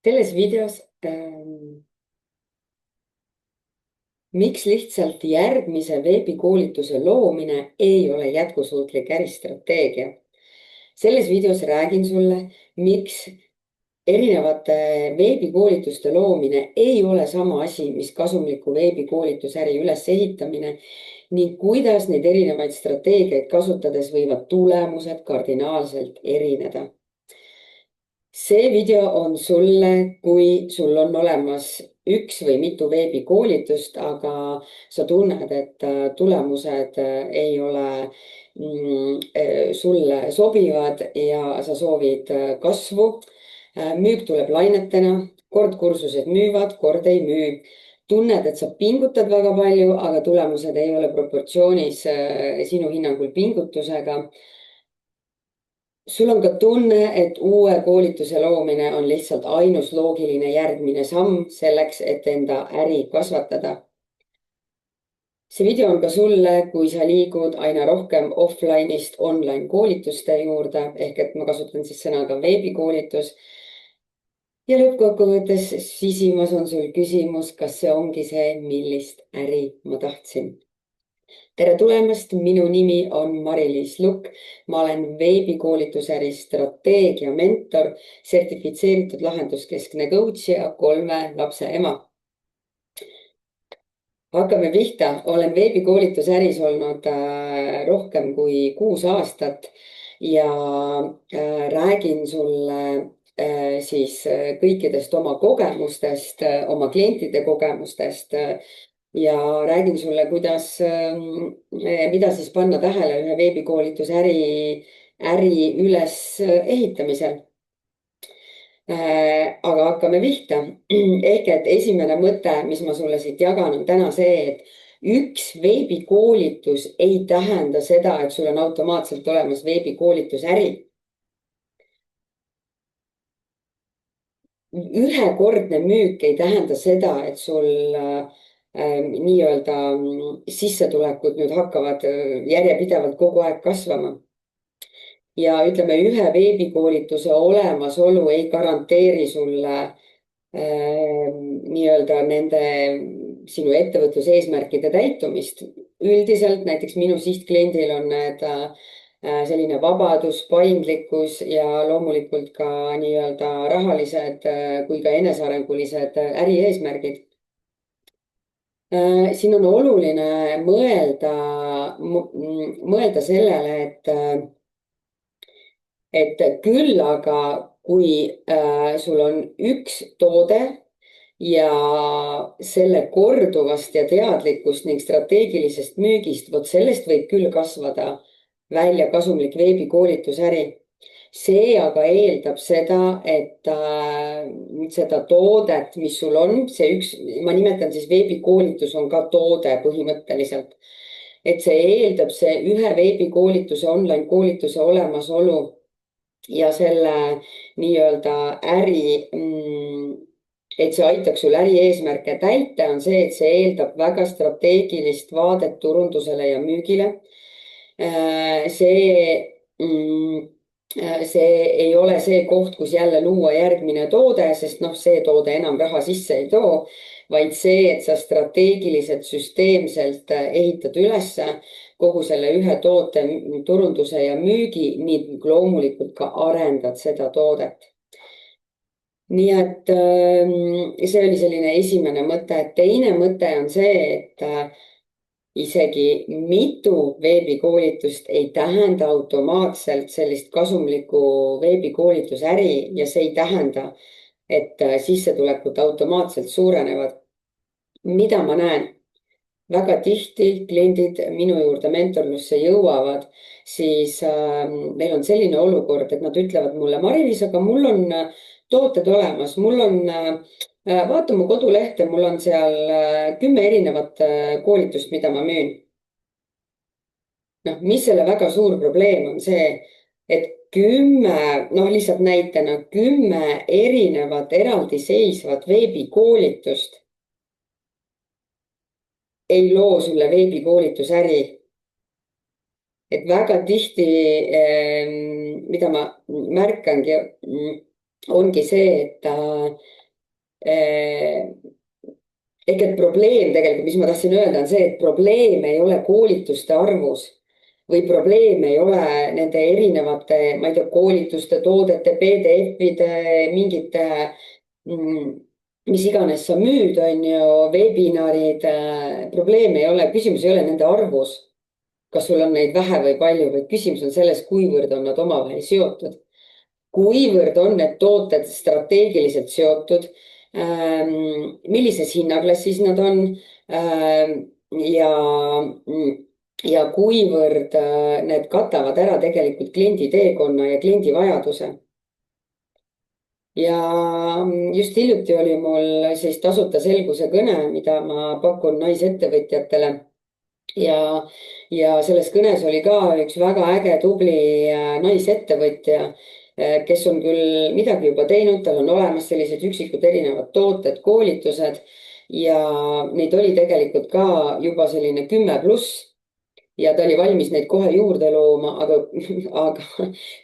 Selles videos miks lihtsalt järgmise veebikoolituse loomine ei ole jätkusuutlik äristrateegia. Selles videos räägin sulle, miks erinevate veebikoolituste loomine ei ole sama asi, mis kasumliku veebikoolitusäri ülesehitamine ning kuidas neid erinevaid strateegiaid kasutades võivad tulemused kardinaalselt erineda. See video on sulle, kui sul on olemas üks või mitu veebikoolitust, aga sa tunned, et tulemused ei ole sulle sobivad ja sa soovid kasvu. Müük tuleb lainetena, kord kursused müüvad, kord ei müü. Tunned, et sa pingutad väga palju, aga tulemused ei ole proportsioonis sinu hinnangul pingutusega. Sul on ka tunne, et uue koolituse loomine on lihtsalt ainus loogiline järgmine samm selleks, et enda äri kasvatada. See video on ka sulle, kui sa liigud aina rohkem offline'ist online koolituste juurde, ehk et ma kasutan siis sõna ka veebikoolitus. Ja lõppkokkuvõttes sisimas on sul küsimus, kas see ongi see, millist äri ma tahtsin. Tere tulemast, minu nimi on Mari-Liis Lukk. Ma olen veebikoolitusäri strateegia mentor, sertifitseeritud lahenduskeskne coach ja 3 lapse ema. Hakkame pihta. Olen veebikoolitusäris olnud rohkem kui 6 aastat ja räägin sulle siis kõikidest oma kogemustest, oma klientide kogemustest ja räägin sulle, mida siis panna tähele ühe veebikoolitusäri üles ehitamisel. Aga hakkame pihta. Ehk et esimene mõte, mis ma sulle siit jagan, on täna see, et üks veebikoolitus ei tähenda seda, et sul on automaatselt olemas veebikoolitusäri. Ühekordne müük ei tähenda seda, et sul nii-öelda sissetulekud nüüd hakkavad järjepidevalt kogu aeg kasvama. Ja ütleme, ühe veebikoolituse olemasolu ei garanteeri sulle nii-öelda nende sinu ettevõtluse eesmärkide täitumist. Üldiselt näiteks minu sihtkliendil on need selline vabadus, paindlikkus ja loomulikult ka nii-öelda rahalised kui ka enesearengulised ärieesmärgid. Siin on oluline mõelda sellele, et küll aga kui sul on üks toode ja selle korduvast ja teadlikkust ning strateegilisest müügist, vot sellest võib küll kasvada välja kasumlik veebikoolitusäri. See aga eeldab seda, et seda toodet, mis sul on, see üks, ma nimetan siis veebikoolitus on ka toode põhimõtteliselt. Et see eeldab see ühe veebikoolituse, online koolituse olemasolu ja selle nii-öelda äri, et see aitaks sul äri eesmärke täita, on see, et see eeldab väga strateegilist vaadet turundusele ja müügile. See ei ole see koht, kus jälle luua järgmine toode, sest see toode enam raha sisse ei too, vaid see, et sa strateegiliselt, süsteemselt ehitad üles kogu selle ühe toote turunduse ja müügi, nii loomulikult ka arendad seda toodet. Nii et see oli selline esimene mõte. Teine mõte on see, et isegi mitu veebikoolitust ei tähenda automaatselt sellist kasumlikku veebikoolitusäri ja see ei tähenda, et sissetulekud automaatselt suurenevad. Mida ma näen? Väga tihti kliendid minu juurde mentorlusse jõuavad, siis meil on selline olukord, et nad ütlevad mulle, Mari-Liis, aga mul on tooted olemas, mul on vaata mu kodulehte, mul on seal 10 erinevat koolitust, mida ma müün. Mis selle väga suur probleem on see, et 10, lihtsalt näitena 10 erinevat eraldiseisvat veebikoolitust ei loo sulle veebikoolitusäri. Et väga tihti, mida ma märkangi, ongi see, et ehk et probleem tegelikult, mis ma tahtsin öelda, on see, et probleem ei ole koolituste arvus või probleem ei ole nende erinevate, ma ei tea, koolituste, toodete, PDF-ide, mingite, mis iganes sa müüd, on ju, webinarid. probleem ei ole, küsimus ei ole nende arvus, kas sul on neid vähe või palju, vaid küsimus on selles, kuivõrd on nad omavahel seotud, kuivõrd on need tooted strateegiliselt seotud, millises hinnaklassis nad on, ja, ja kuivõrd need katavad ära tegelikult kliendi teekonna ja kliendi vajaduse. Ja just hiljuti oli mul siis tasuta selguse kõne, mida ma pakun naisettevõtjatele. ja, ja selles kõnes oli ka üks väga äge, tubli naisettevõtja, kes on küll midagi juba teinud, tal on olemas sellised üksikud erinevad tooted, koolitused ja neid oli tegelikult ka juba selline 10+. Ja ta oli valmis neid kohe juurde looma, aga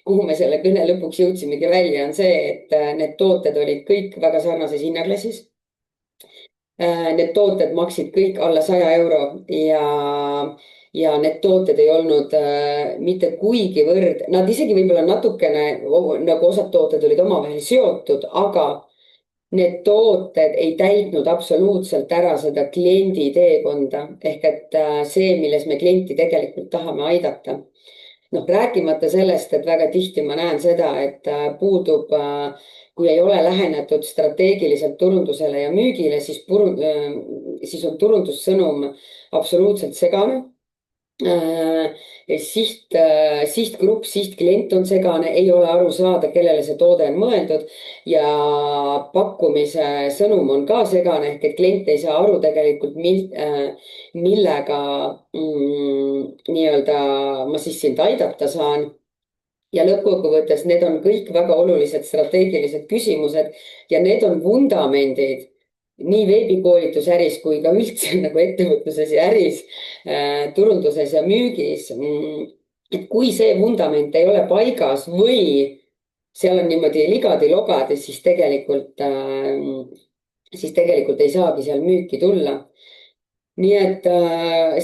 kuhu me selle kõne lõpuks jõudsimegi välja, on see, et need tooted olid kõik väga sarnases hinnaklassis. Need tooted maksid kõik alla 100 euro ja need tooted ei olnud mitte kuigivõrd, nad isegi võib-olla natukene nagu osad tooted olid omavahel seotud, aga need tooted ei täitnud absoluutselt ära seda kliendi teekonda ehk et see, milles me klienti tegelikult tahame aidata. Noh, rääkimata sellest, et väga tihti ma näen seda, et puudub, kui ei ole lähenetud strateegiliselt turundusele ja müügile, siis on turundussõnum absoluutselt segane. Sihtgrupp, sihtklient on segane, ei ole aru saada, kellele see toode on mõeldud ja pakkumise sõnum on ka segane ehk et klient ei saa aru tegelikult, millega nii-öelda ma siis sind aidata saan. Ja lõppkokkuvõttes need on kõik väga olulised strateegilised küsimused ja need on vundamendid nii veebikoolitusäris kui ka üldse nagu ettevõtluses ja äris, turunduses ja müügis. Et kui see vundament ei ole paigas või seal on niimoodi ligadi-logadi, siis tegelikult ei saagi seal müüki tulla. Nii et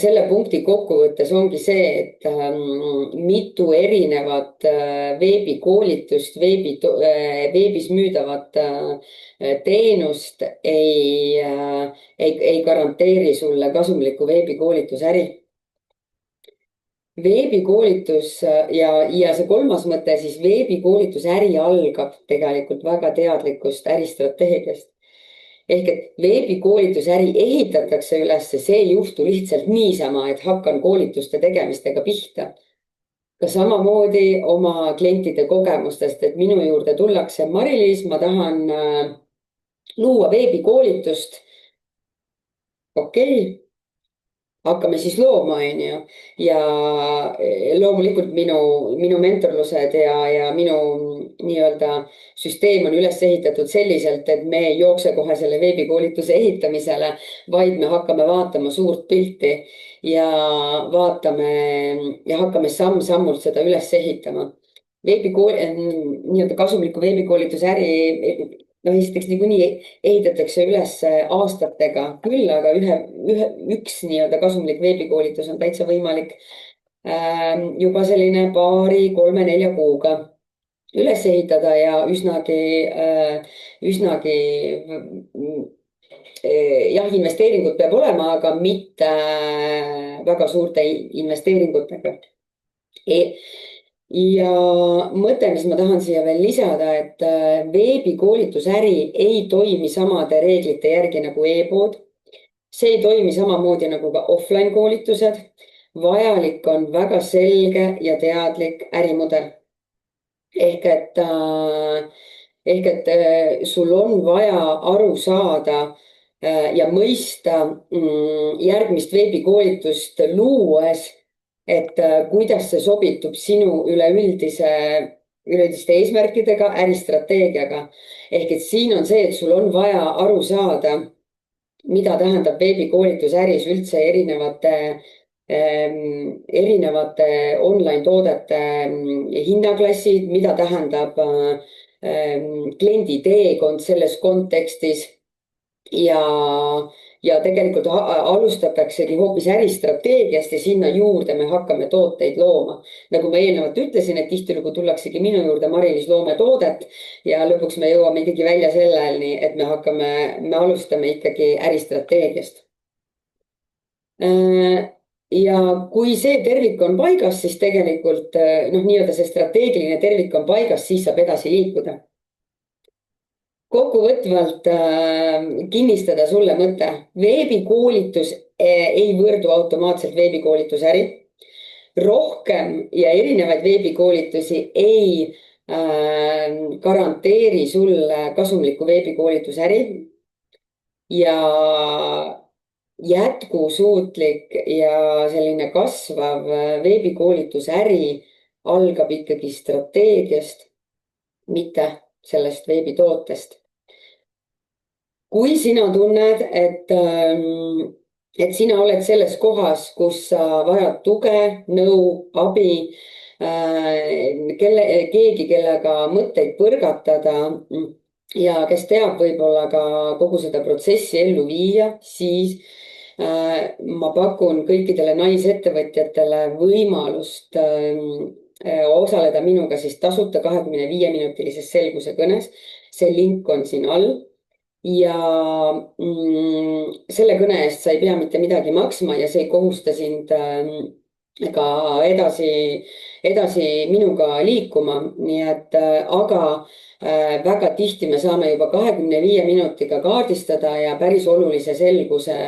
selle punkti kokkuvõttes ongi see, et mitu erinevat veebikoolitust, veebis müüdavat teenust ei garanteeri sulle kasumlikku veebikoolitusäri. Veebikoolitus ja see kolmas mõte siis veebikoolitusäri algab tegelikult väga teadlikust äristrateegiast. Ehk et veebikoolitusäri ehitatakse üles, see ei juhtu lihtsalt niisama, et hakkan koolituste tegemistega pihta. Ka samamoodi oma klientide kogemustest, et minu juurde tullakse, Mari-Liis, ma tahan luua veebikoolitust. Okei. Hakkame siis looma, on ju. Ja loomulikult minu mentorlused ja minu nii-öelda süsteem on üles ehitatud selliselt, et me ei jookse kohe selle veebikoolituse ehitamisele, vaid me hakkame vaatama suurt pilti ja hakkame samm-sammult seda üles ehitama. Nii-öelda kasumliku veebikoolituse äri, esiteks niikuinii ehitatakse üles aastatega, küll aga üks nii-öelda kasumlik veebikoolitus on täitsa võimalik juba selline 2-3-4 kuuga üles ehitada ja üsnagi jah, investeeringut peab olema, aga mitte väga suurte investeeringutega. Ja mõte, mis ma tahan siia veel lisada, et veebikoolitusäri ei toimi samade reeglite järgi nagu e-pood. See ei toimi samamoodi nagu ka offline koolitused. Vajalik on väga selge ja teadlik ärimudel. Ehk et sul on vaja aru saada ja mõista järgmist veebikoolitust luues, et kuidas see sobitub sinu üleüldiste eesmärkidega, äristrateegiaga. Ehk et siin on see, et sul on vaja aru saada, mida tähendab veebikoolitus äris üldse erinevate online toodete hinnaklassid, mida tähendab kliendi teekond selles kontekstis ja, ja tegelikult alustataksegi hoopis äristrateegiast ja sinna juurde me hakkame tooteid looma. nagu ma eelnevalt ütlesin, et tihtilugu tullaksegi minu juurde, Mari-Liis, loome toodet ja lõpuks me jõuame ikkagi välja selleni, et me alustame ikkagi äristrateegiast. Ja kui see tervik on paigas, siis tegelikult noh, nii-öelda see strateegiline tervik on paigas, siis saab edasi liikuda. Kokkuvõtvalt kinnistada sulle mõte. Veebikoolitus ei võrdu automaatselt veebikoolitusäri. Rohkem ja erinevaid veebikoolitusi ei garanteeri sulle kasumlikku veebikoolitusäri. Ja jätkusuutlik ja selline kasvav veebikoolitusäri algab ikkagi strateegiast, mitte sellest veebitootest. kui sina tunned, et sina oled selles kohas, kus sa vajad tuge, nõu, abi, keegi, kellega mõtteid põrgatada ja kes teab võib-olla ka kogu seda protsessi ellu viia, siis ma pakun kõikidele naisettevõtjatele võimalust osaleda minuga siis tasuta 25-minutilises selguse kõnes. see link on siin all. Ja selle kõne eest sa ei pea mitte midagi maksma ja see ei kohusta sind ka edasi minuga liikuma. Nii et, aga väga tihti me saame juba 25 minutiga kaardistada ja päris olulise selguse,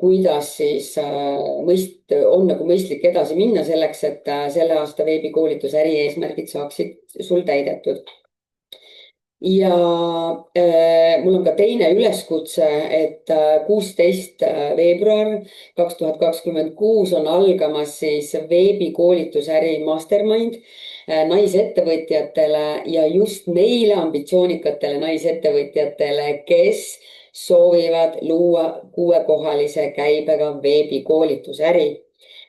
kuidas siis on nagu mõistlik edasi minna selleks, et selle aasta veebikoolituse ärieesmärgid saaksid sul täidetud. Ja mul on ka teine üleskutse, et 16. veebruar 2026 on algamas siis veebikoolitusäri Mastermind naisettevõtjatele ja just neile ambitsioonikatele naisettevõtjatele, kes soovivad luua 6-kohalise käibega veebikoolitusäri.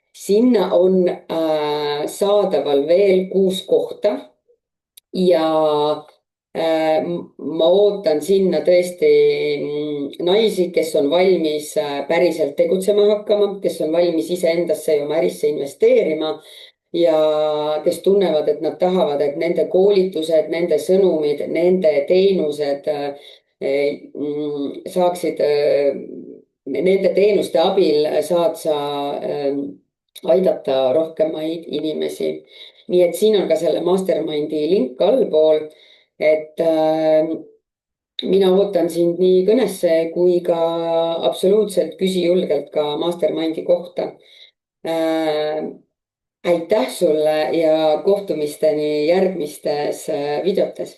Sinna on saadaval veel 6 kohta ja ma ootan sinna tõesti naisi, kes on valmis päriselt tegutsema hakkama, kes on valmis iseendasse ja oma ärisse investeerima ja kes tunnevad, et nad tahavad, et nende koolitused, nende sõnumid, nende teenused saaksid, nende teenuste abil saad sa aidata rohkemaid inimesi. Nii et siin on ka selle Mastermindi link allpool. Et mina ootan sind nii kõnesse kui ka absoluutselt küsi julgelt ka Mastermindi kohta. Aitäh sulle ja kohtumisteni järgmistes videotes.